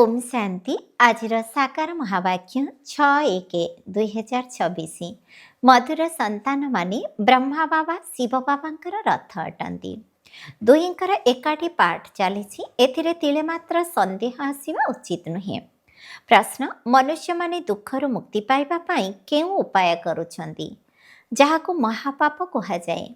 ओम शांति आजिर साकार महावाक्य 6/1/2026 मधुर संतान माने ब्रह्मा बाबा शिव बाबांकर रथ अटंती। दुहींकर एकाठी पाठ चली एथिरे तिले मात्र संदेह आसिबा उचित नुहे। प्रश्न मनुष्य माने दुखर मुक्ति पाइबा पाई केउ उपाय करुछंती जहाको महापाप कहा जाए।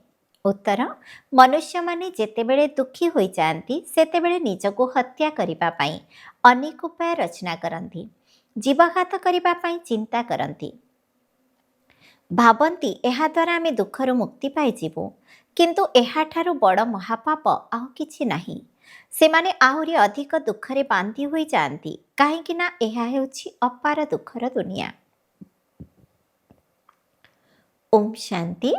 उत्तर मनुष्य माने जेतेबेले दुखी होई जाती सेतेबेले निजको हत्या करिबा पाई अनेक उपाय रचना करती, जीवघात करिबा पाई चिंता करती, भाबंती एहा द्वारा आमे दुखर मुक्ति पाई जीवु, किंतु एहाठारु बड़ महापाप आउ किछि नाही। सेमाने आहुरी अधिक दुखरे बांधी होई जाती काहेकि ना एहा हेउछि अपार दुखर दुनिया। ओम शांति।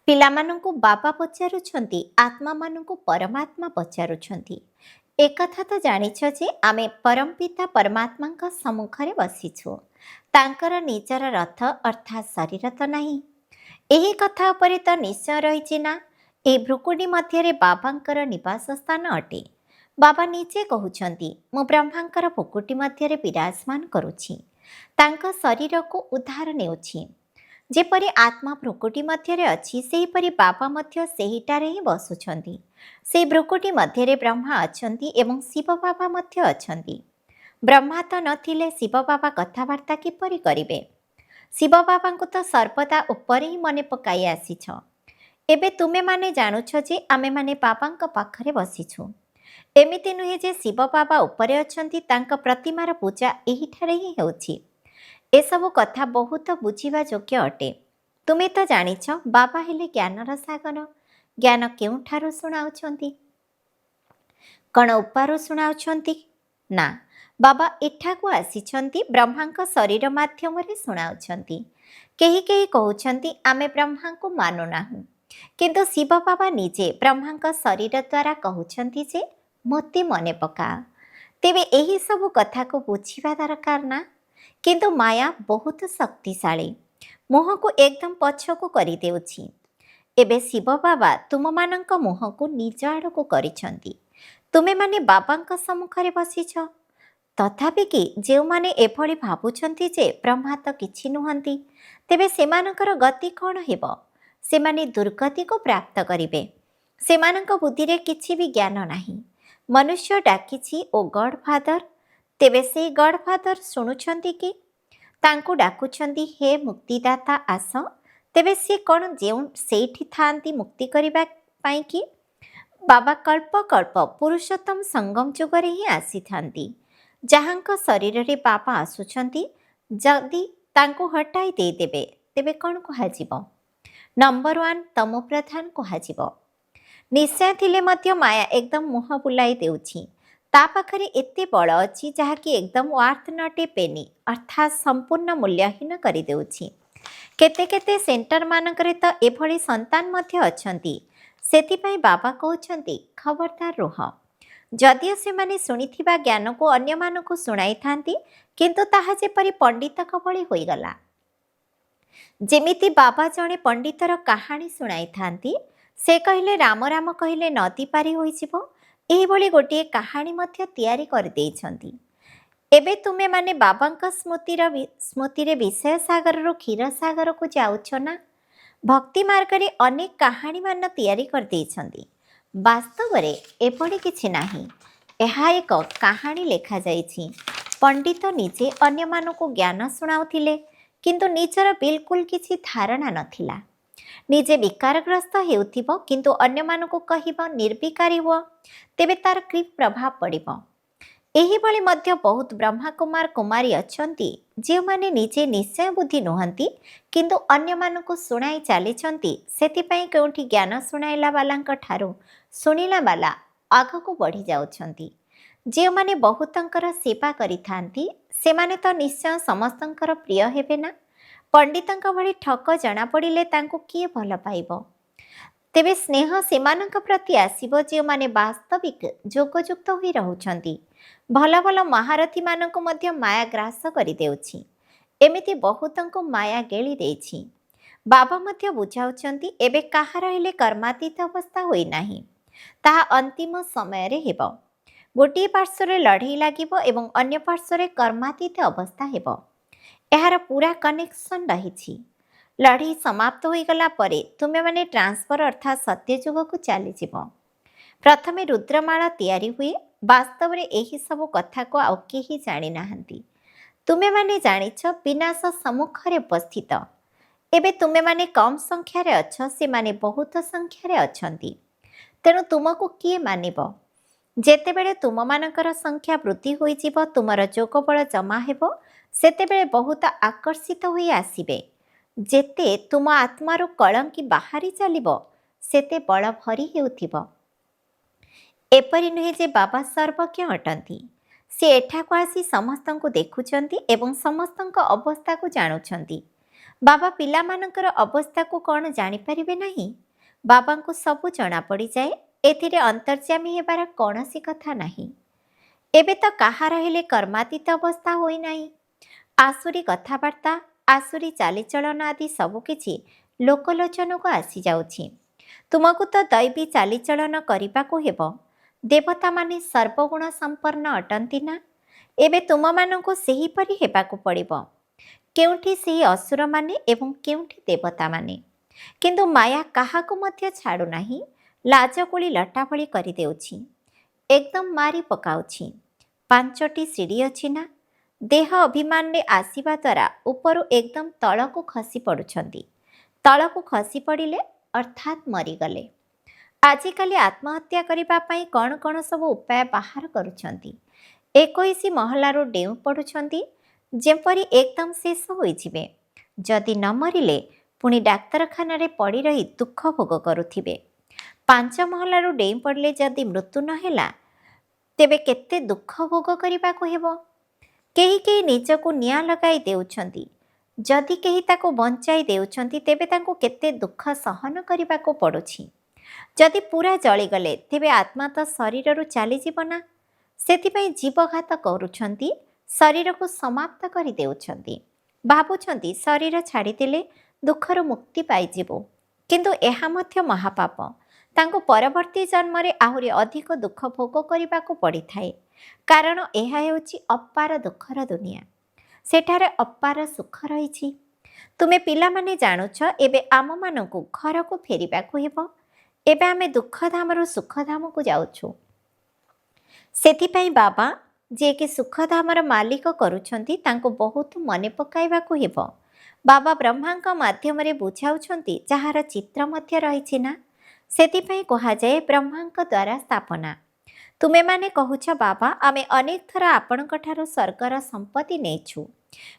पिलामानंकु बाबा पचारुछंती, आत्मा मानंकु परमात्मा पचारुछंती। एकथा तो जानिछ जे आमे परमपिता परमात्मा सम्मुखरे बसिछु, तांकर निजर रथ अर्थात शरीर तो नाही। एही कथा उपरे तो निश्चय रहिछि ना ए भ्रुकुटी मध्यरे बाबांकर निवास स्थान अटे। बाबा निजे कहउछंती मु ब्रह्मांकर भ्रुकुटी मध्यरे विराजमान करुछि, तांक शरीर को उद्धार नेउछि। जेपरि आत्मा भ्रुकुटी मध्यरे अछि सेहीपरि बाबा मध्य सेहिटारे ही बसुछंती। से भ्रुकुटी मध्यरे ब्रह्मा अछंती एवं शिव बाबा मध्य अछंती। ब्रह्मा तो नथिले शिव बाबा कथावार्ता किपरि करिवे। शिव बाबांकु तो सर्वदा उपरे ही मने पकाई आसीछ। एबे तुमे माने जानुछ जे आमे माने बाबांक पाखरे बसिछु। एमिति नुहे जे शिव बाबा उपरे अछंती, तांक प्रतिमार पूजा एहिठारे ही हेउछि। एसबु कथा बहुत बुझिबा योग्य अटे। तुमे तो जानिछ बाबा हेले ज्ञानर सागर। ज्ञान केउठारु सुनाउछंती? कण उपारु सुनाउछंती? ना, बाबा एठाकु आसिछंती ब्रह्मांक शरीर माध्यमरे सुनाउछंती। केही केही कहउछंती आमे ब्रह्मांकु मानु नाहु, किंतु शिव बाबा निजे ब्रह्मांक शरीर द्वारा कहउछंती जे मोते मने पका। तेबे एही सबु कथा को बुझिबा दरकार ना। किंतु माया बहुत शक्तिशाली, मुह को एकदम पछकु करि देउछि। एबे शिव बाबा तुम मानंक मुह को निज आड़कु करिछंती। तुमे माने बाबांक सम्मुखरे बसिछ। तथापि कि जे माने एभଳି भाबुछंती जे ब्रह्मा तो किछि नुहंती, तेबे सेमानकर गति कोन हेबो? सेमाने दुर्गति को प्राप्त करिवे। सेमानंक बुद्धिरे किछि भी ज्ञान नाही। मनुष्य डाकिछि ओ गॉड फादर, तेबे से गॉड फादर शुणुछंती कि? तांकु डाकुछंती हे मुक्तिदाता आस, तेबे से कौन जेउ सेठी थांती मुक्ति करिबा पाई कि? बाबा कल्प कल्प पुरुषोत्तम संगम जुगरे ही आसी थांती। जहांक शरीर रे बाबा आसुछंती, जदि तांकु हटाई दे देबे तेबे कौन कहाजिबो? नंबर 1 तमो प्रधान कहाजिबो। निश्चय थिले मध्य माया एकदम मुह बुलाई देउछि। ता पाखरे एते बल अछि जहाँकि एकदम वार्थ नट ए पेनी अर्थात संपूर्ण मूल्यहीन करि देउछि। केते केते सेंटर मानकरे तो एभଳି संतान मध्य अछंती। सेथिपाई बाबा कहउछंती खबरदार रुह। जदिओ से माने सुनिथिबा ज्ञान को अन्य मानकु सुनाई थांती, किंतु ताहा जेपरि पंडितक भଳି होइगला। जेमिति बाबा जणे पंडितर कहानी सुनाई थांती। से कहिले राम राम कहिले नदी पारी होइजिबो, एहिभଳି गोटे कहानी मध्य तैयारी कर देइछंती। एबे तुमे माने बाबांक स्मृतिरे विषय सागर रो क्षीर सागर को जाउछ ना। भक्ति मार्ग रे अनेक कहानी मान तैयारी कर देइछंती। वास्तव रे एभଳି किछि नाही। एहा एक कहानी लेखा जाइछि। पंडित निजे अन्य मानकु ज्ञान सुनाउथिले, किंतु निजर बिल्कुल किछि धारणा नथिला। निजे विकारग्रस्त हेउथिबो, किंतु अन्य मानकु कहिबो निर्विकारी हो, तेबे तार कि प्रभाव पड़िबो। एही भଳି मध्य बहुत ब्रह्मा कुमार कुमारी अछंती, जे माने निजे निश्चय बुद्धि नुहंती, किंतु अन्य मानकु सुनाई चालिछंती। सेथिपई केउठी ज्ञान सुनाइला बालांक ठारू सुनिला बाला आगकु बढ़ी जाउछंती। जे माने बहुतंकर सेवा करिथांती, सेमाने तो निश्चय समस्तंकर प्रिय हेबे ना। पंडितंक भଳି ठक जना पड़िले तांकु किए भल पाइबो? तेबे स्नेह सेमानंक प्रति आसीबो जे माने वास्तविक जोगयुक्त होई रहुछंती। भल भल महारथी मानंकु मध्य माया ग्रास करि देउछि। एमिति बहुतंकु माया गेली देइछि। बाबा मध्य बुझाउछंती एबे काहार हेले कर्मातीत अवस्था होई नाही, ताहा अंतिम समय रे हेबो। ଗୋଟିଏ ପାର୍ଶ୍ୱରେ ଲଢ଼େଇ ଲାଗିବ ଏବଂ ଅନ୍ୟ ପାର୍ଶ୍ୱରେ କର୍ମାତୀତ ଅବସ୍ଥା ହେବ। ଏହାର ପୁରା କନେକ୍ସନ୍ ରହିଛି। ଲଢ଼େଇ ସମାପ୍ତ ହୋଇଗଲା ପରେ ତୁମେମାନେ ଟ୍ରାନ୍ସଫର ଅର୍ଥାତ୍ ସତ୍ୟଯୁଗକୁ ଚାଲିଯିବ। ପ୍ରଥମେ ରୁଦ୍ରମାଳ ତିଆରି ହୁଏ। ବାସ୍ତବରେ ଏହି ସବୁ କଥାକୁ ଆଉ କେହି ଜାଣିନାହାନ୍ତି। ତୁମେମାନେ ଜାଣିଛ ବିନାଶ ସମ୍ମୁଖରେ ଉପସ୍ଥିତ। ଏବେ ତୁମେମାନେ କମ୍ ସଂଖ୍ୟାରେ ଅଛ, ସେମାନେ ବହୁତ ସଂଖ୍ୟାରେ ଅଛନ୍ତି। ତେଣୁ ତୁମକୁ କିଏ ମାନିବ? ଯେତେବେଳେ ତୁମମାନଙ୍କର ସଂଖ୍ୟା ବୃଦ୍ଧି ହୋଇଯିବ, ତୁମର ଯୋଗବଳ ଜମା ହେବ, ସେତେବେଳେ ବହୁତ ଆକର୍ଷିତ ହୋଇ ଆସିବେ। ଯେତେ ତୁମ ଆତ୍ମାରୁ କଳଙ୍କି ବାହାରି ଚାଲିବ, ସେତେ ବଳ ଭରି ହେଉଥିବ। ଏପରି ନୁହେଁ ଯେ ବାବା ସର୍ବଜ୍ଞ ଅଟନ୍ତି। ସେ ଏଠାକୁ ଆସି ସମସ୍ତଙ୍କୁ ଦେଖୁଛନ୍ତି ଏବଂ ସମସ୍ତଙ୍କ ଅବସ୍ଥାକୁ ଜାଣୁଛନ୍ତି। ବାବା ପିଲାମାନଙ୍କର ଅବସ୍ଥାକୁ କ'ଣ ଜାଣିପାରିବେ ନାହିଁ? ବାବାଙ୍କୁ ସବୁ ଜଣାପଡ଼ିଯାଏ। ଏଥିରେ ଅନ୍ତର୍ଯ୍ୟାମୀ ହେବାର କୌଣସି କଥା ନାହିଁ। ଏବେ ତ କାହାର ହେଲେ କର୍ମାତୀତ ଅବସ୍ଥା ହୋଇନାହିଁ। ଆସୁରୀ କଥାବାର୍ତ୍ତା, ଆସୁରୀ ଚାଲିଚଳନ ଆଦି ସବୁକିଛି ଲୋକଲୋଚନକୁ ଆସିଯାଉଛି। ତୁମକୁ ତ ଦୈବୀ ଚାଲିଚଳନ କରିବାକୁ ହେବ। ଦେବତାମାନେ ସର୍ବଗୁଣ ସମ୍ପନ୍ନ ଅଟନ୍ତି ନା? ଏବେ ତୁମମାନଙ୍କୁ ସେହିପରି ହେବାକୁ ପଡ଼ିବ। କେଉଁଠି ସେହି ଅସୁରମାନେ ଏବଂ କେଉଁଠି ଦେବତାମାନେ। କିନ୍ତୁ ମାୟା କାହାକୁ ମଧ୍ୟ ଛାଡ଼ୁନାହିଁ। ଲାଜକୁଳି ଲଟା ଭଳି କରିଦେଉଛି। ଏକଦମ ମାରି ପକାଉଛି। 5ଟି ସିଡ଼ି ଅଛି ନା? ଦେହ ଅଭିମାନରେ ଆସିବା ଦ୍ୱାରା ଉପରୁ ଏକଦମ ତଳକୁ ଖସି ପଡ଼ୁଛନ୍ତି। ତଳକୁ ଖସି ପଡ଼ିଲେ ଅର୍ଥାତ୍ ମରିଗଲେ। ଆଜିକାଲି ଆତ୍ମହତ୍ୟା କରିବା ପାଇଁ କ'ଣ କ'ଣ ସବୁ ଉପାୟ ବାହାର କରୁଛନ୍ତି। 21 ମହଲାରୁ ଡେଉଁ ପଡ଼ୁଛନ୍ତି, ଯେପରି ଏକଦମ ଶେଷ ହୋଇଯିବେ। ଯଦି ନ ମରିଲେ ପୁଣି ଡାକ୍ତରଖାନାରେ ପଡ଼ି ରହି ଦୁଃଖ ଭୋଗ କରୁଥିବେ। 5 ମହଲାରୁ ଡେଇଁ ପଡ଼ିଲେ ଯଦି ମୃତ୍ୟୁ ନ ହେଲା, ତେବେ କେତେ ଦୁଃଖ ଭୋଗ କରିବାକୁ ହେବ। କେହି କେହି ନିଜକୁ ନିଆଁ ଲଗାଇ ଦେଉଛନ୍ତି। ଯଦି କେହି ତାକୁ ବଞ୍ଚାଇ ଦେଉଛନ୍ତି, ତେବେ ତାଙ୍କୁ କେତେ ଦୁଃଖ ସହନ କରିବାକୁ ପଡ଼ୁଛି। ଯଦି ପୁରା ଜଳିଗଲେ, ତେବେ ଆତ୍ମା ତ ଶରୀରରୁ ଚାଲିଯିବ ନା? ସେଥିପାଇଁ ଜୀବଘାତ କରୁଛନ୍ତି, ଶରୀରକୁ ସମାପ୍ତ କରିଦେଉଛନ୍ତି। ଭାବୁଛନ୍ତି ଶରୀର ଛାଡ଼ିଦେଲେ ଦୁଃଖରୁ ମୁକ୍ତି ପାଇଯିବୁ। କିନ୍ତୁ ଏହା ମଧ୍ୟ ମହାପାପ। ତାଙ୍କୁ ପରବର୍ତ୍ତୀ ଜନ୍ମରେ ଆହୁରି ଅଧିକ ଦୁଃଖ ଭୋଗ କରିବାକୁ ପଡ଼ିଥାଏ। କାରଣ ଏହା ହେଉଛି ଅପାର ଦୁଃଖର ଦୁନିଆ। ସେଠାରେ ଅପାର ସୁଖ ରହିଛି। ତୁମେ ପିଲାମାନେ ଜାଣୁଛ, ଏବେ ଆମମାନଙ୍କୁ ଘରକୁ ଫେରିବାକୁ ହେବ। ଏବେ ଆମେ ଦୁଃଖଧାମରୁ ସୁଖଧାମକୁ ଯାଉଛୁ। ସେଥିପାଇଁ ବାବା, ଯିଏକି ସୁଖଧାମର ମାଲିକ କରୁଛନ୍ତି, ତାଙ୍କୁ ବହୁତ ମନେ ପକାଇବାକୁ ହେବ। ବାବା ବ୍ରହ୍ମାଙ୍କ ମାଧ୍ୟମରେ ବୁଝାଉଛନ୍ତି, ଯାହାର ଚିତ୍ର ମଧ୍ୟ ରହିଛି ନା? ସେଥିପାଇଁ କୁହାଯାଏ ବ୍ରହ୍ମାଙ୍କ ଦ୍ୱାରା ସ୍ଥାପନା। ତୁମେମାନେ କହୁଛ, ବାବା ଆମେ ଅନେକ ଥର ଆପଣଙ୍କଠାରୁ ସ୍ୱର୍ଗର ସମ୍ପତ୍ତି ନେଇଛୁ।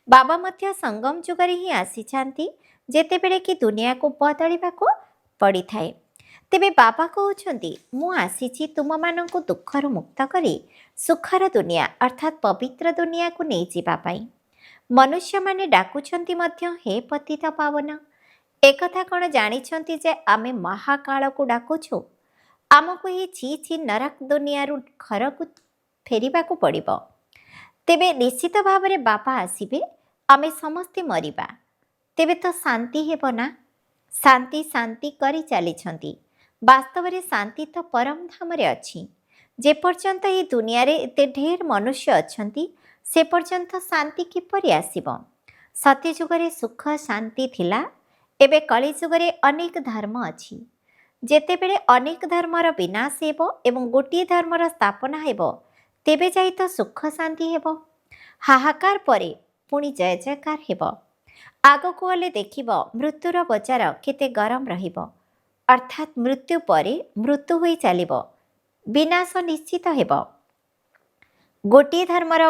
ବାବା ମଧ୍ୟ ସଙ୍ଗମ ଯୁଗରେ ହିଁ ଆସିଥାନ୍ତି, ଯେତେବେଳେ କି ଦୁନିଆକୁ ବଦଳିବାକୁ ପଡ଼ିଥାଏ। ତେବେ ବାବା କହୁଛନ୍ତି, ମୁଁ ଆସିଛି ତୁମମାନଙ୍କୁ ଦୁଃଖରୁ ମୁକ୍ତ କରି ସୁଖର ଦୁନିଆ ଅର୍ଥାତ୍ ପବିତ୍ର ଦୁନିଆକୁ ନେଇଯିବା ପାଇଁ। ମନୁଷ୍ୟମାନେ ଡାକୁଛନ୍ତି ମଧ୍ୟ, ହେ ପତିତ ପାବନ। ଏକଥା କ'ଣ ଜାଣିଛନ୍ତି ଯେ ଆମେ ମହାକାଳକୁ ଡାକୁଛୁ? ଆମକୁ ଏହି ଛି ଛି ନରକ ଦୁନିଆରୁ ଘରକୁ ଫେରିବାକୁ ପଡ଼ିବ। ତେବେ ନିଶ୍ଚିତ ଭାବରେ ବାବା ଆସିବେ। ଆମେ ସମସ୍ତେ ମରିବା। ତେବେ ତ ଶାନ୍ତି ହେବ ନା? ଶାନ୍ତି ଶାନ୍ତି କରି ଚାଲିଛନ୍ତି। ବାସ୍ତବରେ ଶାନ୍ତି ତ ପରମ ଧାମରେ ଅଛି। ଯେପର୍ଯ୍ୟନ୍ତ ଏହି ଦୁନିଆରେ ଏତେ ଢେର ମନୁଷ୍ୟ ଅଛନ୍ତି, ସେ ପର୍ଯ୍ୟନ୍ତ ଶାନ୍ତି କିପରି ଆସିବ? ସତ୍ୟଯୁଗରେ ସୁଖ ଶାନ୍ତି ଥିଲା। ଏବେ କଳିଯୁଗରେ ଅନେକ ଧର୍ମ ଅଛି। ଯେତେବେଳେ ଅନେକ ଧର୍ମର ବିନାଶ ହେବ ଏବଂ ଗୋଟିଏ ଧର୍ମର ସ୍ଥାପନା ହେବ, ତେବେ ଯାଇ ତ ସୁଖ ଶାନ୍ତି ହେବ। ହାହାକାର ପରେ ପୁଣି ଜୟ ଜୟକାର ହେବ। ଆଗକୁ ଗଲେ ଦେଖିବ ମୃତ୍ୟୁର ବଜାର କେତେ ଗରମ ରହିବ। ଅର୍ଥାତ୍ ମୃତ୍ୟୁ ପରେ ମୃତ୍ୟୁ ହୋଇ ଚାଲିବ। ବିନାଶ ନିଶ୍ଚିତ ହେବ। ଗୋଟିଏ ଧର୍ମର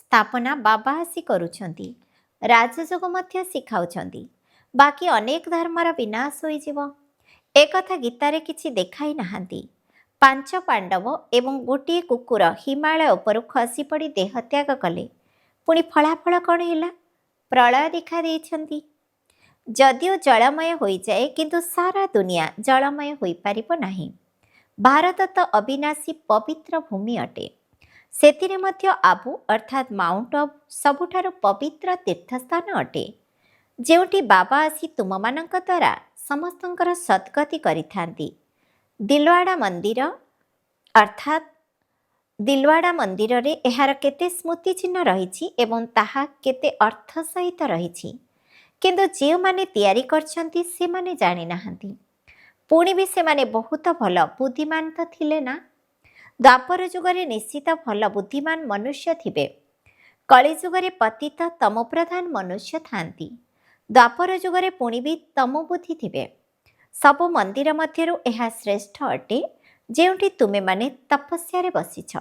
ସ୍ଥାପନା ବାବା ଆସି କରୁଛନ୍ତି। ରାଜଯୋଗ ମଧ୍ୟ ଶିଖାଉଛନ୍ତି। ବାକି ଅନେକ ଧର୍ମର ବିନାଶ ହୋଇଯିବ। ଏକଥା ଗୀତାରେ କିଛି ଦେଖାଇ ନାହାନ୍ତି। 5 ପାଣ୍ଡବ ଏବଂ ଗୋଟିଏ କୁକୁର ହିମାଳୟ ଉପରୁ ଖସି ପଡ଼ି ଦେହତ୍ୟାଗ କଲେ। ପୁଣି ଫଳାଫଳ କ'ଣ ହେଲା? ପ୍ରଳୟ ଦେଖା ଦେଇଛନ୍ତି। ଯଦିଓ ଜଳମୟ ହୋଇଯାଏ, କିନ୍ତୁ ସାରା ଦୁନିଆ ଜଳମୟ ହୋଇପାରିବ ନାହିଁ। ଭାରତ ତ ଅବିନାଶୀ ପବିତ୍ର ଭୂମି ଅଟେ। ସେଥିରେ ମଧ୍ୟ ଆବୁ ଅର୍ଥାତ୍ ମାଉଣ୍ଟ ଆବୁ ସବୁଠାରୁ ପବିତ୍ର ତୀର୍ଥସ୍ଥାନ ଅଟେ, ଯେଉଁଠି ବାବା ଆସି ତୁମମାନଙ୍କ ଦ୍ୱାରା ସମସ୍ତଙ୍କର ସଦ୍ଗତି କରିଥାନ୍ତି। ଦିଲୱାଡ଼ା ମନ୍ଦିର ଅର୍ଥାତ୍ ଦିଲୱାଡ଼ା ମନ୍ଦିରରେ ଏହାର କେତେ ସ୍ମୃତି ଚିହ୍ନ ରହିଛି ଏବଂ ତାହା କେତେ ଅର୍ଥ ସହିତ ରହିଛି, କିନ୍ତୁ ଯେଉଁମାନେ ତିଆରି କରିଛନ୍ତି ସେମାନେ ଜାଣିନାହାନ୍ତି। ପୁଣି ବି ସେମାନେ ବହୁତ ଭଲ ବୁଦ୍ଧିମାନ ତ ଥିଲେ ନା? ଦ୍ୱାପର ଯୁଗରେ ନିଶ୍ଚିତ ଭଲ ବୁଦ୍ଧିମାନ ମନୁଷ୍ୟ ଥିବେ। କଳିଯୁଗରେ ପତିତ ତମୋପ୍ରଧାନ ମନୁଷ୍ୟ ଥାନ୍ତି। ଦ୍ୱାପର ଯୁଗରେ ପୁଣି ବି ତମୋବୁଦ୍ଧି ଥିବେ। ସବୁ ମନ୍ଦିର ମଧ୍ୟରୁ ଏହା ଶ୍ରେଷ୍ଠ ଅଟେ ଯେଉଁଠି ତୁମେମାନେ ତପସ୍ୟାରେ ବସିଛ।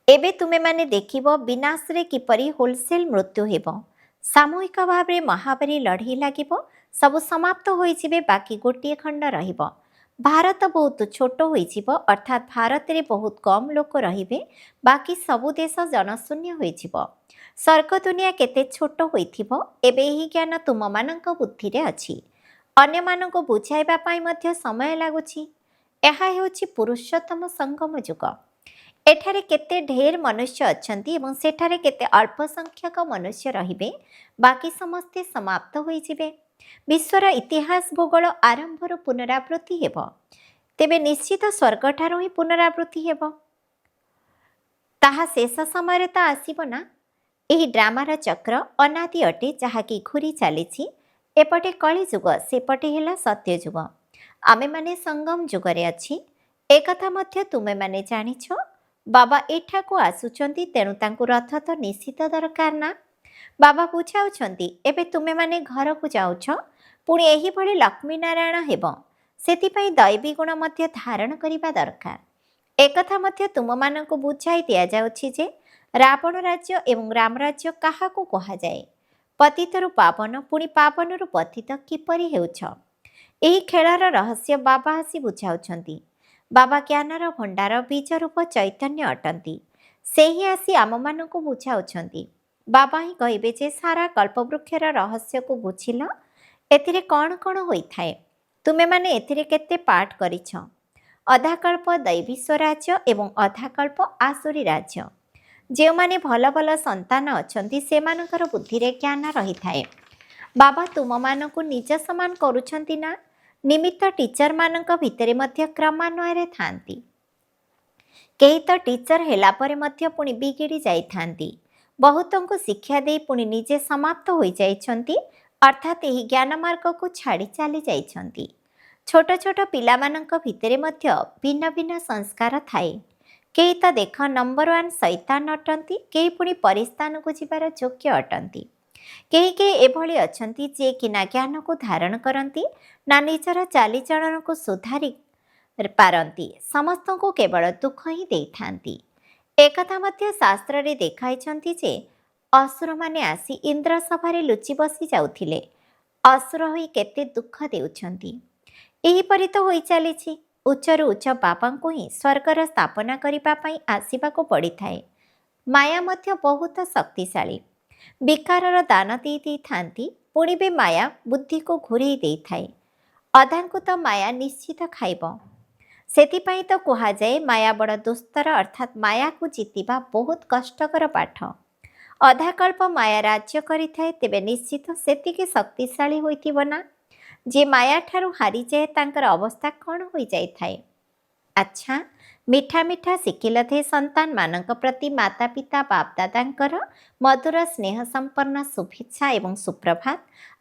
ଏବେ ତୁମେମାନେ ଦେଖିବ ବିନାଶରେ କିପରି ହୋଲସେଲ ମୃତ୍ୟୁ ହେବ। ସାମୂହିକ ଭାବରେ ମହାମାରୀ ଲଢ଼େଇ ଲାଗିବ, ସବୁ ସମାପ୍ତ ହୋଇଯିବେ, ବାକି ଗୋଟିଏ ଖଣ୍ଡ ରହିବ। ଭାରତ ବହୁତ ଛୋଟ ହୋଇଯିବ, ଅର୍ଥାତ୍ ଭାରତରେ ବହୁତ କମ୍ ଲୋକ ରହିବେ, ବାକି ସବୁ ଦେଶ ଜନଶୂନ୍ୟ ହୋଇଯିବ। ସ୍ୱର୍ଗ ଦୁନିଆ କେତେ ଛୋଟ ହୋଇଥିବ। ଏବେ ଏହି ଜ୍ଞାନ ତୁମମାନଙ୍କ ବୁଦ୍ଧିରେ ଅଛି। ଅନ୍ୟମାନଙ୍କୁ ବୁଝାଇବା ପାଇଁ ମଧ୍ୟ ସମୟ ଲାଗୁଛି। ଏହା ହେଉଛି ପୁରୁଷୋତ୍ତମ ସଙ୍ଗମ ଯୁଗ। ଏଠାରେ କେତେ ଢେର ମନୁଷ୍ୟ ଅଛନ୍ତି ଏବଂ ସେଠାରେ କେତେ ଅଳ୍ପ ସଂଖ୍ୟକ ମନୁଷ୍ୟ ରହିବେ, ବାକି ସମସ୍ତେ ସମାପ୍ତ ହୋଇଯିବେ। ବିଶ୍ୱର ଇତିହାସ ଭୂଗୋଳ ଆରମ୍ଭରୁ ପୁନରାବୃତ୍ତି ହେବ, ତେବେ ନିଶ୍ଚିତ ସ୍ୱର୍ଗଠାରୁ ହିଁ ପୁନରାବୃତ୍ତି ହେବ। ତାହା ଶେଷ ସମୟରେ ତ ଆସିବ ନା। ଏହି ଡ୍ରାମାର ଚକ୍ର ଅନାଦି ଅଟେ, ଯାହାକି ଘୁରି ଚାଲିଛି। ଏପଟେ କଳିଯୁଗ, ସେପଟେ ହେଲା ସତ୍ୟଯୁଗ। ଆମେମାନେ ସଙ୍ଗମ ଯୁଗରେ ଅଛି, ଏକଥା ମଧ୍ୟ ତୁମେମାନେ ଜାଣିଛ। ବାବା ଏଠାକୁ ଆସୁଛନ୍ତି, ତେଣୁ ତାଙ୍କୁ ରଥ ତ ନିଶ୍ଚିତ ଦରକାର ନା। ବାବା ବୁଝାଉଛନ୍ତି, ଏବେ ତୁମେମାନେ ଘରକୁ ଯାଉଛ, ପୁଣି ଏହିଭଳି ଲକ୍ଷ୍ମୀନାରାୟଣ ହେବ, ସେଥିପାଇଁ ଦୈବୀ ଗୁଣ ମଧ୍ୟ ଧାରଣ କରିବା ଦରକାର। ଏକଥା ମଧ୍ୟ ତୁମମାନଙ୍କୁ ବୁଝାଇ ଦିଆଯାଉଛି ଯେ ରାବଣ ରାଜ୍ୟ ଏବଂ ରାମ ରାଜ୍ୟ କାହାକୁ କୁହାଯାଏ। ପତିତରୁ ପାବନ, ପୁଣି ପାବନରୁ ପତିତ କିପରି ହେଉଛ, ଏହି ଖେଳର ରହସ୍ୟ ବାବା ଆସି ବୁଝାଉଛନ୍ତି। ବାବା ଜ୍ଞାନର ଭଣ୍ଡାର, ବୀଜ ରୂପ ଚୈତନ୍ୟ ଅଟନ୍ତି। ସେହି ଆସି ଆମମାନଙ୍କୁ ବୁଝାଉଛନ୍ତି। ବାବା ହିଁ କହିବେ ଯେ ସାରା କଳ୍ପବୃକ୍ଷର ରହସ୍ୟକୁ ବୁଝିଲ, ଏଥିରେ କ'ଣ କ'ଣ ହୋଇଥାଏ। ତୁମେମାନେ ଏଥିରେ କେତେ ପାଠ କରିଛ। ଅଧାକଳ୍ପ ଦୈବୀ ସ୍ୱରାଜ୍ୟ ଏବଂ ଅଧାକଳ୍ପ ଆସୁରୀ ରାଜ୍ୟ। ଯେଉଁମାନେ ଭଲ ଭଲ ସନ୍ତାନ ଅଛନ୍ତି ସେମାନଙ୍କର ବୁଦ୍ଧିରେ ଜ୍ଞାନ ରହିଥାଏ। ବାବା ତୁମମାନଙ୍କୁ ନିଜ ସମାନ କରୁଛନ୍ତି ନା। ନିମିତ୍ତ ଟିଚରମାନଙ୍କ ଭିତରେ ମଧ୍ୟ କ୍ରମାନ୍ୱୟରେ ଥାନ୍ତି। କେହି ତ ଟିଚର ହେଲା ପରେ ମଧ୍ୟ ପୁଣି ବିଗିଡ଼ି ଯାଇଥାନ୍ତି। ବହୁତଙ୍କୁ ଶିକ୍ଷା ଦେଇ ପୁଣି ନିଜେ ସମାପ୍ତ ହୋଇଯାଇଛନ୍ତି, ଅର୍ଥାତ୍ ଏହି ଜ୍ଞାନ ମାର୍ଗକୁ ଛାଡ଼ି ଚାଲି ଯାଇଛନ୍ତି। ଛୋଟ ଛୋଟ ପିଲାମାନଙ୍କ ଭିତରେ ମଧ୍ୟ ଭିନ୍ନ ଭିନ୍ନ ସଂସ୍କାର ଥାଏ। କେହି ତ ଦେଖ ନମ୍ବର 1 ଶୈତାନ ଅଟନ୍ତି, କେହି ପୁଣି ପରିସ୍ଥାନକୁ ଯିବାର ଯୋଗ୍ୟ ଅଟନ୍ତି। କେହି କେହି ଏଭଳି ଅଛନ୍ତି ଯିଏକି ନା ଜ୍ଞାନକୁ ଧାରଣ କରନ୍ତି, ନା ନିଜର ଚାଲିଚଳନକୁ ସୁଧାରି ପାରନ୍ତି, ସମସ୍ତଙ୍କୁ କେବଳ ଦୁଃଖ ହିଁ ଦେଇଥାନ୍ତି। ଏକଥା ମଧ୍ୟ ଶାସ୍ତ୍ରରେ ଦେଖାଇଛନ୍ତି ଯେ ଅସୁରମାନେ ଆସି ଇନ୍ଦ୍ର ସଭାରେ ଲୁଚି ବସି ଯାଉଥିଲେ। ଅସୁର ହୋଇ କେତେ ଦୁଃଖ ଦେଉଛନ୍ତି। ଏହିପରି ତ ହୋଇ ଚାଲିଛି। ଉଚ୍ଚରୁ ଉଚ୍ଚ ବାବାଙ୍କୁ ହିଁ ସ୍ୱର୍ଗର ସ୍ଥାପନା କରିବା ପାଇଁ ଆସିବାକୁ ପଡ଼ିଥାଏ। ମାୟା ମଧ୍ୟ ବହୁତ ଶକ୍ତିଶାଳୀ। ବିକାରର ଦାନ ଦେଇ ଦେଇଥାନ୍ତି, ପୁଣି ବି ମାୟା ବୁଦ୍ଧିକୁ ଘୁରେଇ ଦେଇଥାଏ। ଅଧାଙ୍କୁ ତ ମାୟା ନିଶ୍ଚିତ ଖାଇବ। ସେଥିପାଇଁ ତ କୁହାଯାଏ ମାୟା ବଡ଼ ଦୁସ୍ତର, ଅର୍ଥାତ୍ ମାୟାକୁ ଜିତିବା ବହୁତ କଷ୍ଟକର ପାଠ। ଅଧାକଳ୍ପ ମାୟା ରାଜ୍ୟ କରିଥାଏ, ତେବେ ନିଶ୍ଚିତ ସେତିକି ଶକ୍ତିଶାଳୀ ହୋଇଥିବ ନା। ଯେ ମାୟାଠାରୁ ହାରିଯାଏ ତାଙ୍କର ଅବସ୍ଥା କ'ଣ ହୋଇଯାଇଥାଏ। ଆଚ୍ଛା, ମିଠା ମିଠା ଶିଖିଲଧେ ସନ୍ତାନମାନଙ୍କ ପ୍ରତି ମାତା ପିତା ବାପଦାଦାଙ୍କର ମଧୁର ସ୍ନେହ ସମ୍ପନ୍ନ ଶୁଭେଚ୍ଛା ଏବଂ ସୁପ୍ରଭାତ।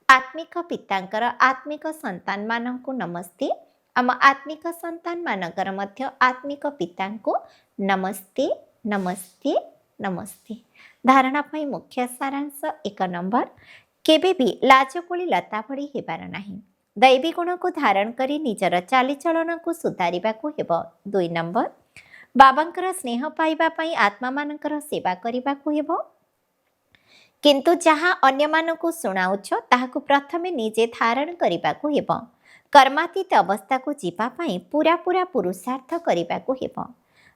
ଆତ୍ମିକ ପିତାଙ୍କର ଆତ୍ମିକ ସନ୍ତାନମାନଙ୍କୁ ନମସ୍ତେ। ଆମ ଆତ୍ମିକ ସନ୍ତାନମାନଙ୍କର ମଧ୍ୟ ଆତ୍ମିକ ପିତାଙ୍କୁ ନମସ୍ତେ ନମସ୍ତେ ନମସ୍ତେ। ଧାରଣା ପାଇଁ ମୁଖ୍ୟ ସାରାଂଶ 1 ନମ୍ବର, କେବେ ବି ଲାଜକୁଳି ଲତା ଭଳି ହେବାର ନାହିଁ। ଦୈବୀ ଗୁଣକୁ ଧାରଣ କରି ନିଜର ଚାଲିଚଳନକୁ ସୁଧାରିବାକୁ ହେବ। 2 ନମ୍ବର, ବାବାଙ୍କର ସ୍ନେହ ପାଇବା ପାଇଁ ଆତ୍ମାମାନଙ୍କର ସେବା କରିବାକୁ ହେବ। କିନ୍ତୁ ଯାହା ଅନ୍ୟମାନଙ୍କୁ ଶୁଣାଉଛ ତାହାକୁ ପ୍ରଥମେ ନିଜେ ଧାରଣ କରିବାକୁ ହେବ। କର୍ମାତୀତ ଅବସ୍ଥାକୁ ଯିବା ପାଇଁ ପୁରା ପୁରୁଷାର୍ଥ କରିବାକୁ ହେବ।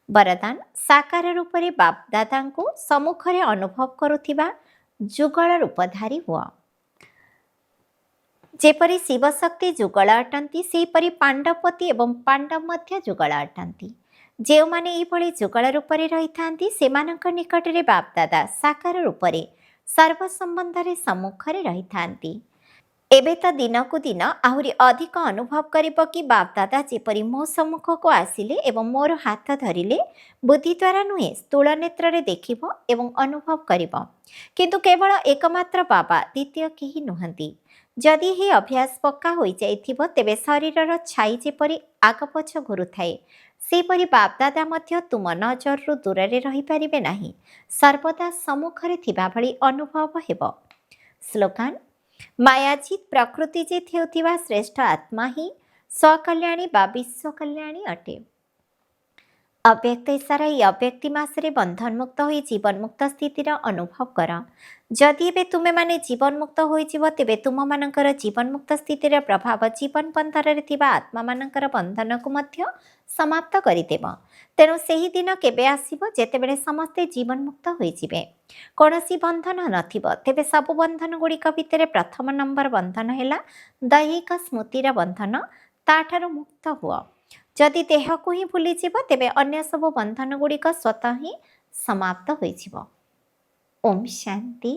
ବରଦାନ, ସାକାର ରୂପରେ ବାପଦାଦାଙ୍କୁ ସମ୍ମୁଖରେ ଅନୁଭବ କରୁଥିବା ଯୁଗଳ ରୂପଧାରୀ ହୁଅ। ଯେପରି ଶିବଶକ୍ତି ଯୁଗଳ ଅଟନ୍ତି, ସେହିପରି ପାଣ୍ଡବପତି ଏବଂ ପାଣ୍ଡବ ମଧ୍ୟ ଯୁଗଳ ଅଟନ୍ତି। ଯେଉଁମାନେ ଏହିଭଳି ଯୁଗଳ ରୂପରେ ରହିଥାନ୍ତି ସେମାନଙ୍କ ନିକଟରେ ବାପଦାଦା ସାକାର ରୂପରେ ସର୍ବ ସମ୍ବନ୍ଧରେ ସମ୍ମୁଖରେ ରହିଥାନ୍ତି। ଏବେ ତ ଦିନକୁ ଦିନ ଆହୁରି ଅଧିକ ଅନୁଭବ କରିବ କି ବାପଦାଦା ଯେପରି ମୋ ସମ୍ମୁଖକୁ ଆସିଲେ ଏବଂ ମୋର ହାତ ଧରିଲେ ବୁଦ୍ଧି ଦ୍ୱାରା ନୁହେଁ ସ୍ଥୂଳ ନେତ୍ରରେ ଦେଖିବ ଏବଂ ଅନୁଭବ କରିବ। କିନ୍ତୁ କେବଳ ଏକମାତ୍ର ବାବା, ଦ୍ୱିତୀୟ କେହି ନୁହନ୍ତି। ଯଦି ଏହି ଅଭ୍ୟାସ ପକ୍କା ହୋଇଯାଇଥିବ ତେବେ ଶରୀରର ଛାଇ ଯେପରି ଆଗପଛ ଘୁରୁଥାଏ ସେହିପରି ବାପଦାଦା ମଧ୍ୟ ତୁମ ନଜରରୁ ଦୂରରେ ରହିପାରିବେ ନାହିଁ, ସର୍ବଦା ସମ୍ମୁଖରେ ଥିବା ଭଳି ଅନୁଭବ ହେବ। ସ୍ଲୋଗାନ: ମାୟାଜିତ ପ୍ରକୃତି ଜିତ ହେଉଥିବା ଶ୍ରେଷ୍ଠ ଆତ୍ମା ହିଁ ସ୍ୱକଲ୍ୟାଣୀ ବା ବିଶ୍ୱକଲ୍ୟାଣୀ ଅଟେ। ଅବ୍ୟକ୍ତ ଇଶାରା ଏହି ଅବ୍ୟକ୍ତି ମାସରେ ବନ୍ଧନମୁକ୍ତ ହୋଇ ଜୀବନମୁକ୍ତ ସ୍ଥିତିର ଅନୁଭବ କର। ଯଦି ଏବେ ତୁମେମାନେ ଜୀବନମୁକ୍ତ ହୋଇଯିବ ତେବେ ତୁମମାନଙ୍କର ଜୀବନମୁକ୍ତ ସ୍ଥିତିର ପ୍ରଭାବ ଜୀବନ ବନ୍ଧନରେ ଥିବା ଆତ୍ମାମାନଙ୍କର ବନ୍ଧନକୁ ମଧ୍ୟ ସମାପ୍ତ କରିଦେବ। ତେଣୁ ସେହି ଦିନ କେବେ ଆସିବ ଯେତେବେଳେ ସମସ୍ତେ ଜୀବନମୁକ୍ତ ହୋଇଯିବେ, କୌଣସି ବନ୍ଧନ ନଥିବ। ତେବେ ସବୁ ବନ୍ଧନ ଗୁଡ଼ିକ ଭିତରେ ପ୍ରଥମ ନମ୍ବର ବନ୍ଧନ ହେଲା ଦୈହିକ ସ୍ମୃତିର ବନ୍ଧନ, ତାଠାରୁ ମୁକ୍ତ ହୁଅ। ଯଦି ଦେହକୁ ହିଁ ଭୁଲିଯିବ ତେବେ ଅନ୍ୟ ସବୁ ବନ୍ଧନ ଗୁଡ଼ିକ ସ୍ୱତଃ ହିଁ ସମାପ୍ତ ହୋଇଯିବ। ଓମ୍ ଶାନ୍ତି।